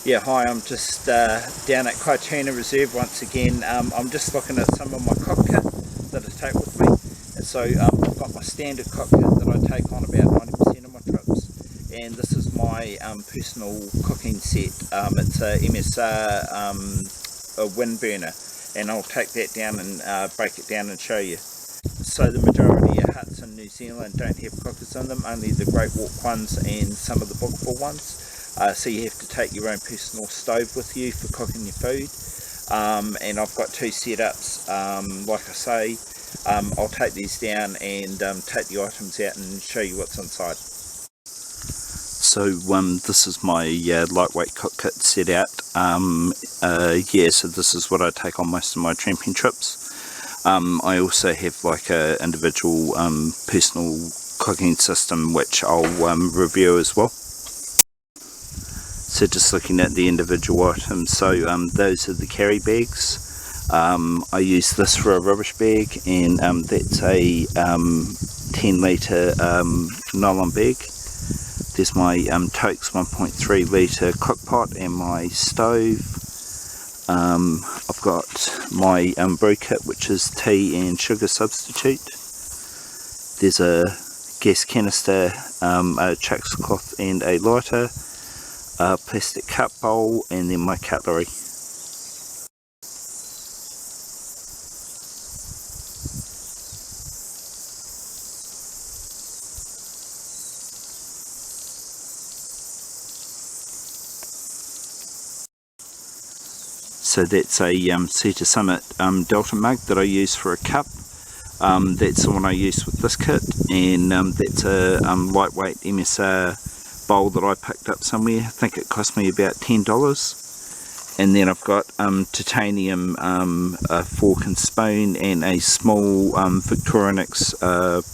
Yeah, hi, I'm just down at Kaituna Reserve once again. I'm just looking at some of my cook kit that I take with me. And so I've got my standard cook kit that I take on about 90% of my trips. And this is my personal cooking set. It's a MSR a wind burner. And I'll take that down and break it down and show you. So the majority of huts in New Zealand don't have cookers in them, only the Great Walk ones and some of the Bookable ones. So you have to take your own personal stove with you for cooking your food. And I've got two setups. Like I say, I'll take these down and take the items out and show you what's inside. So this is my lightweight cook kit set out. Yeah, so this is what I take on most of my tramping trips. I also have like a individual personal cooking system which I'll review as well. So just looking at the individual items, so those are the carry bags. I use this for a rubbish bag, and that's a 10 litre nylon bag. There's my Toaks 1.3 litre crock pot and my stove. I've got my brew kit, which is tea and sugar substitute. There's a gas canister, a chucks cloth and a lighter, a plastic cup bowl, and then my cutlery. So that's a Cedar Summit Delta mug that I use for a cup. That's the one I use with this kit, and that's a lightweight MSR bowl that I picked up somewhere. I think it cost me about $10. And then I've got titanium fork and spoon and a small Victorinox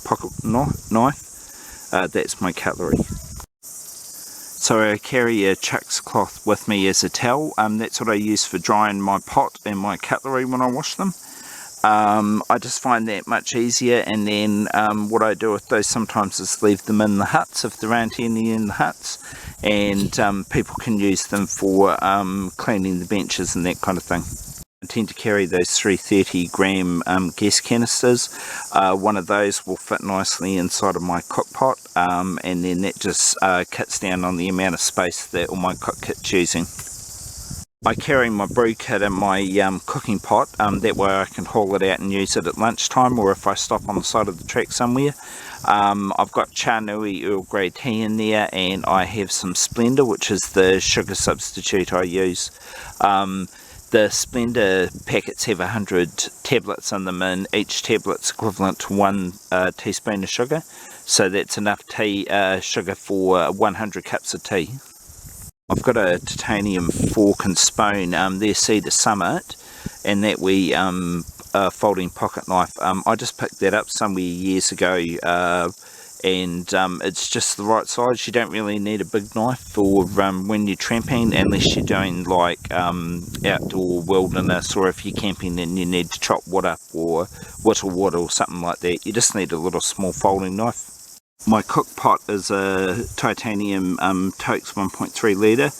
pocket knife. That's my cutlery. So I carry a chucks cloth with me as a towel. That's what I use for drying my pot and my cutlery when I wash them. I just find that much easier, and then what I do with those sometimes is leave them in the huts if there aren't any in the huts, and people can use them for cleaning the benches and that kind of thing. I tend to carry those 330 gram gas canisters. One of those will fit nicely inside of my cook pot, and then that just cuts down on the amount of space that all my cook kit's using. I carry my brew kit in my cooking pot, that way I can haul it out and use it at lunchtime, or if I stop on the side of the track somewhere. I've got Chanui Earl Grey tea in there, and I have some Splendor, which is the sugar substitute I use. The Splendor packets have 100 tablets in them, and each tablet's equivalent to 1 teaspoon of sugar. So that's enough tea sugar for 100 cups of tea. I've got a titanium fork and spoon, they're Cedar Summit, and that wee folding pocket knife. I just picked that up somewhere years ago, and it's just the right size. You don't really need a big knife for when you're tramping, unless you're doing like outdoor wilderness, or if you're camping and you need to chop wood up or whittle wood or something like that. You just need a little small folding knife. My cook pot is a titanium Toaks 1.3 litre.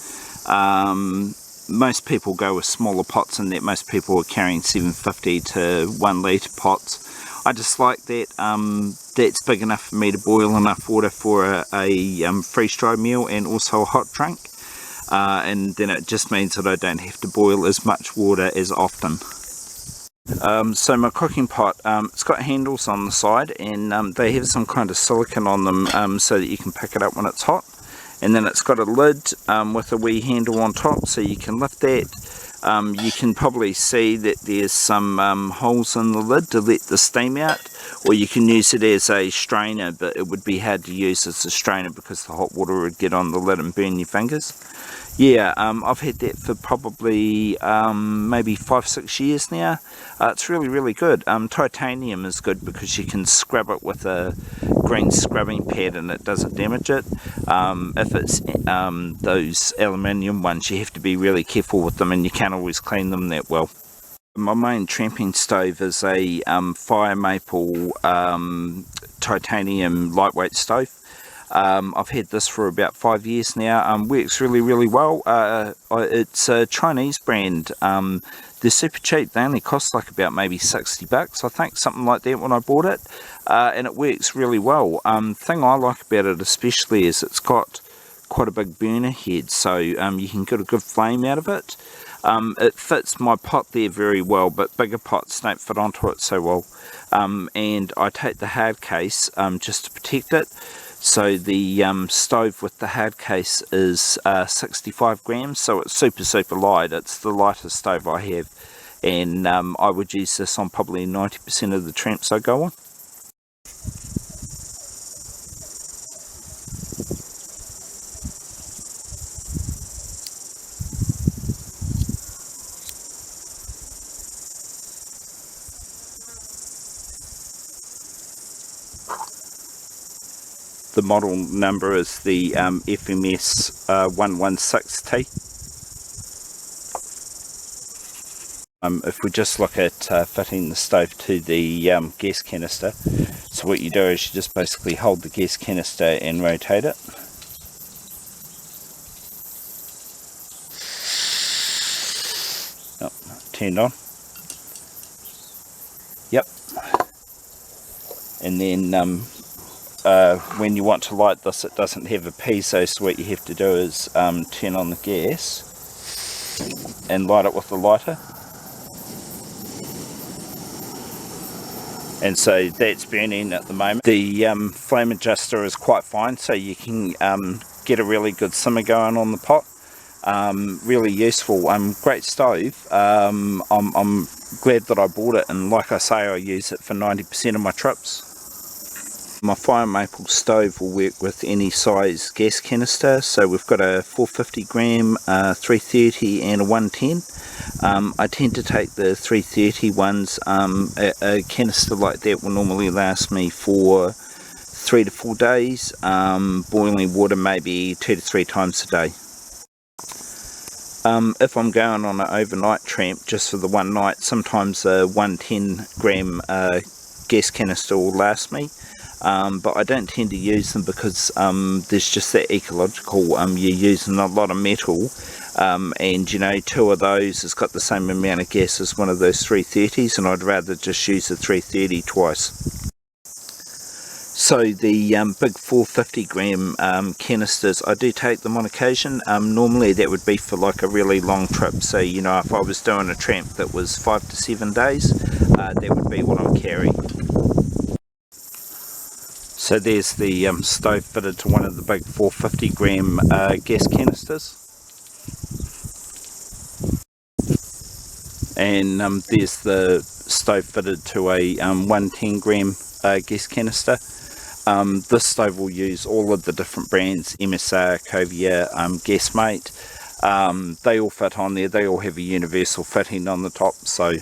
Most people go with smaller pots, and that most people are carrying 750 to 1 litre pots. I just like that. That's big enough for me to boil enough water for a freeze-dried meal and also a hot drink. And then it just means that I don't have to boil as much water as often. So my cooking pot, it's got handles on the side, and they have some kind of silicone on them so that you can pick it up when it's hot. And then it's got a lid with a wee handle on top, so you can lift that. You can probably see that there's some holes in the lid to let the steam out, or you can use it as a strainer, but it would be hard to use as a strainer because the hot water would get on the lid and burn your fingers. Yeah, I've had that for probably maybe 5-6 years now. It's really good. Titanium is good because you can scrub it with a green scrubbing pad and it doesn't damage it. If it's those aluminium ones, you have to be really careful with them, and you can't always clean them that well. My main tramping stove is a Firemaple titanium lightweight stove. I've had this for about 5 years now. Works really well. It's a Chinese brand. They're super cheap. They only cost like about maybe $60, I think, something like that when I bought it. And it works really well. Thing I like about it especially is it's got quite a big burner head, so you can get a good flame out of it. It fits my pot there very well, but bigger pots don't fit onto it so well. And I take the hard case just to protect it. So the stove with the hard case is 65 grams, so it's super light. It's the lightest stove I have, and I would use this on probably 90% of the tramps I go on. The model number is the FMS-116T. If we just look at fitting the stove to the gas canister, so what you do is you just basically hold the gas canister and rotate it. Oh, turned on. Yep. And then when you want to light this, it doesn't have a piezo, so what you have to do is turn on the gas and light it with the lighter. And so that's burning at the moment. The flame adjuster is quite fine, so you can get a really good simmer going on the pot. Really useful. Great stove. I'm glad that I bought it, and like I say, I use it for 90% of my trips. My Firemaple stove will work with any size gas canister, so we've got a 450 gram, 330 and a 110. I tend to take the 330 ones. A canister like that will normally last me for 3 to 4 days, boiling water maybe 2 to 3 times a day. If I'm going on an overnight tramp just for the one night, sometimes a 110 gram gas canister will last me. But I don't tend to use them because there's just that ecological, you're using a lot of metal, and you know, 2 of those has got the same amount of gas as one of those 330s, and I'd rather just use the 330 twice. So the big 450 gram canisters, I do take them on occasion. Normally that would be for like a really long trip, so you know, if I was doing a tramp that was 5 to 7 days, that would be what I'm carrying. So there's the stove fitted to one of the big 450 gram gas canisters. And there's the stove fitted to a 110 gram gas canister. This stove will use all of the different brands, MSR, Covia, Gasmate. They all fit on there. They all have a universal fitting on the top. So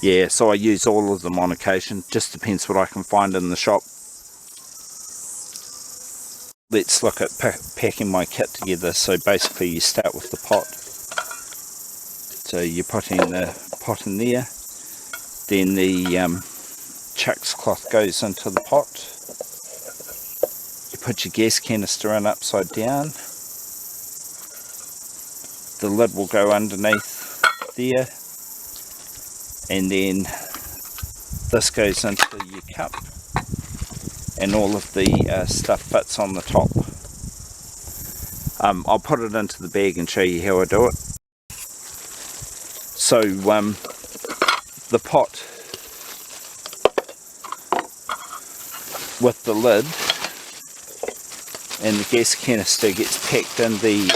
yeah, so I use all of them on occasion. Just depends what I can find in the shop. Let's look at packing my kit together. So basically you start with the pot. So you're putting the pot in there. Then the chucks cloth goes into the pot. You put your gas canister in upside down. The lid will go underneath there. And then this goes into your cup. And all of the stuff fits on the top. I'll put it into the bag and show you how I do it. So the pot with the lid and the gas canister gets packed in the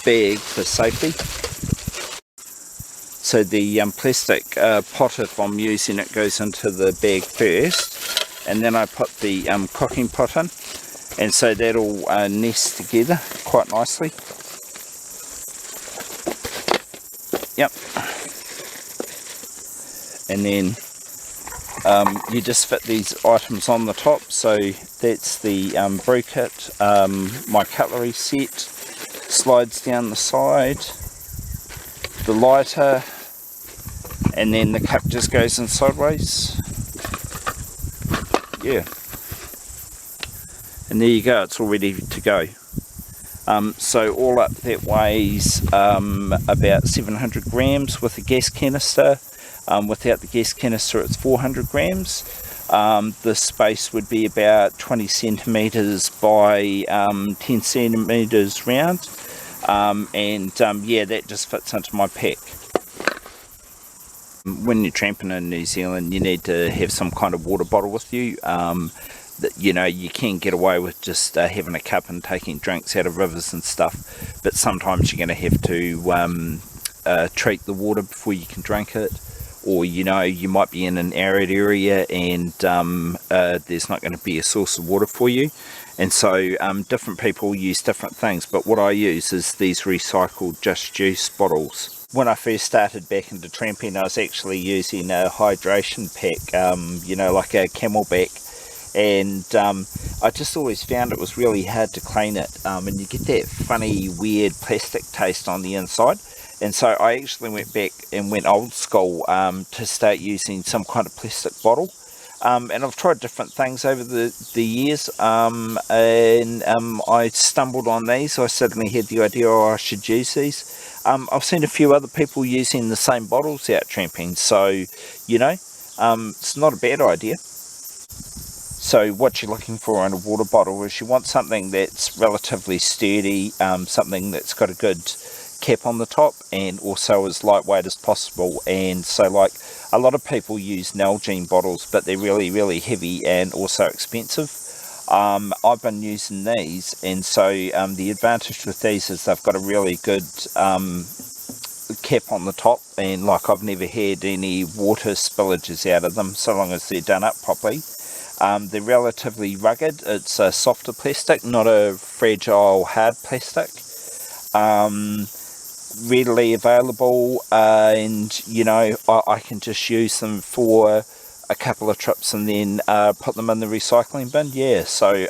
bag for safety. So the plastic pot, if I'm using it, goes into the bag first. And then I put the cooking pot in, and so that'll nest together quite nicely. Yep. And then you just fit these items on the top. So that's the brew kit, my cutlery set slides down the side, the lighter, and then the cup just goes in sideways. Yeah. And there you go, it's all ready to go. So all up that weighs about 700 grams with a gas canister. Without the gas canister it's 400 grams. The space would be about 20 centimetres by 10 centimetres round. Yeah, that just fits into my pack. When you're tramping in New Zealand, you need to have some kind of water bottle with you. You know, you can get away with just having a cup and taking drinks out of rivers and stuff, but sometimes you're going to have to treat the water before you can drink it, or you know, you might be in an arid area and there's not going to be a source of water for you, and so different people use different things, but what I use is these recycled Just Juice bottles. When I first started back into tramping, I was actually using a hydration pack, you know, like a Camelback. And I just always found it was really hard to clean it, and you get that funny weird plastic taste on the inside, and so I actually went back and went old school to start using some kind of plastic bottle, and I've tried different things over the years, and I stumbled on these. I suddenly had the idea, oh, I should use these. I've seen a few other people using the same bottles out tramping, so you know, it's not a bad idea. So what you're looking for in a water bottle is you want something that's relatively sturdy, something that's got a good cap on the top, and also as lightweight as possible. And so, like, a lot of people use Nalgene bottles, but they're really, really heavy and also expensive. I've been using these, and so the advantage with these is they've got a really good cap on the top, and like I've never had any water spillages out of them so long as they're done up properly. They're relatively rugged. It's a softer plastic, not a fragile hard plastic. Readily available, and you know, I can just use them for a couple of trips and then put them in the recycling bin. Yeah, so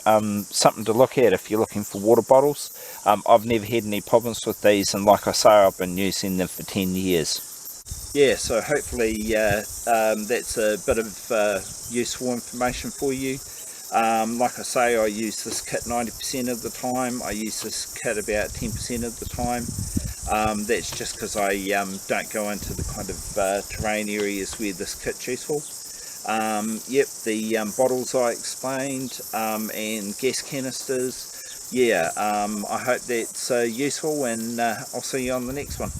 something to look at if you're looking for water bottles. I've never had any problems with these, and like I say, I've been using them for 10 years. Yeah, so hopefully that's a bit of useful information for you. Like I say, I use this kit 90% of the time. I use this kit about 10% of the time. That's just because I don't go into the kind of terrain areas where this kit's useful. Yep, the bottles I explained, and gas canisters. Yeah, I hope that's useful, and I'll see you on the next one.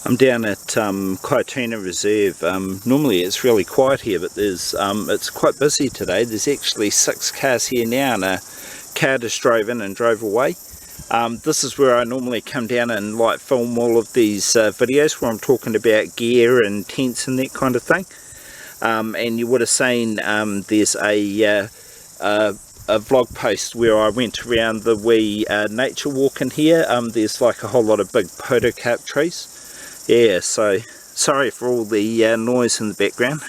I'm down at Kaituna Reserve. Normally it's really quiet here, but it's quite busy today. There's actually 6 cars here now, and a car just drove in and drove away. This is where I normally come down and like film all of these videos where I'm talking about gear and tents and that kind of thing. And you would have seen there's a vlog post where I went around the wee nature walk in here. There's like a whole lot of big podocarp trees. Yeah, so sorry for all the noise in the background.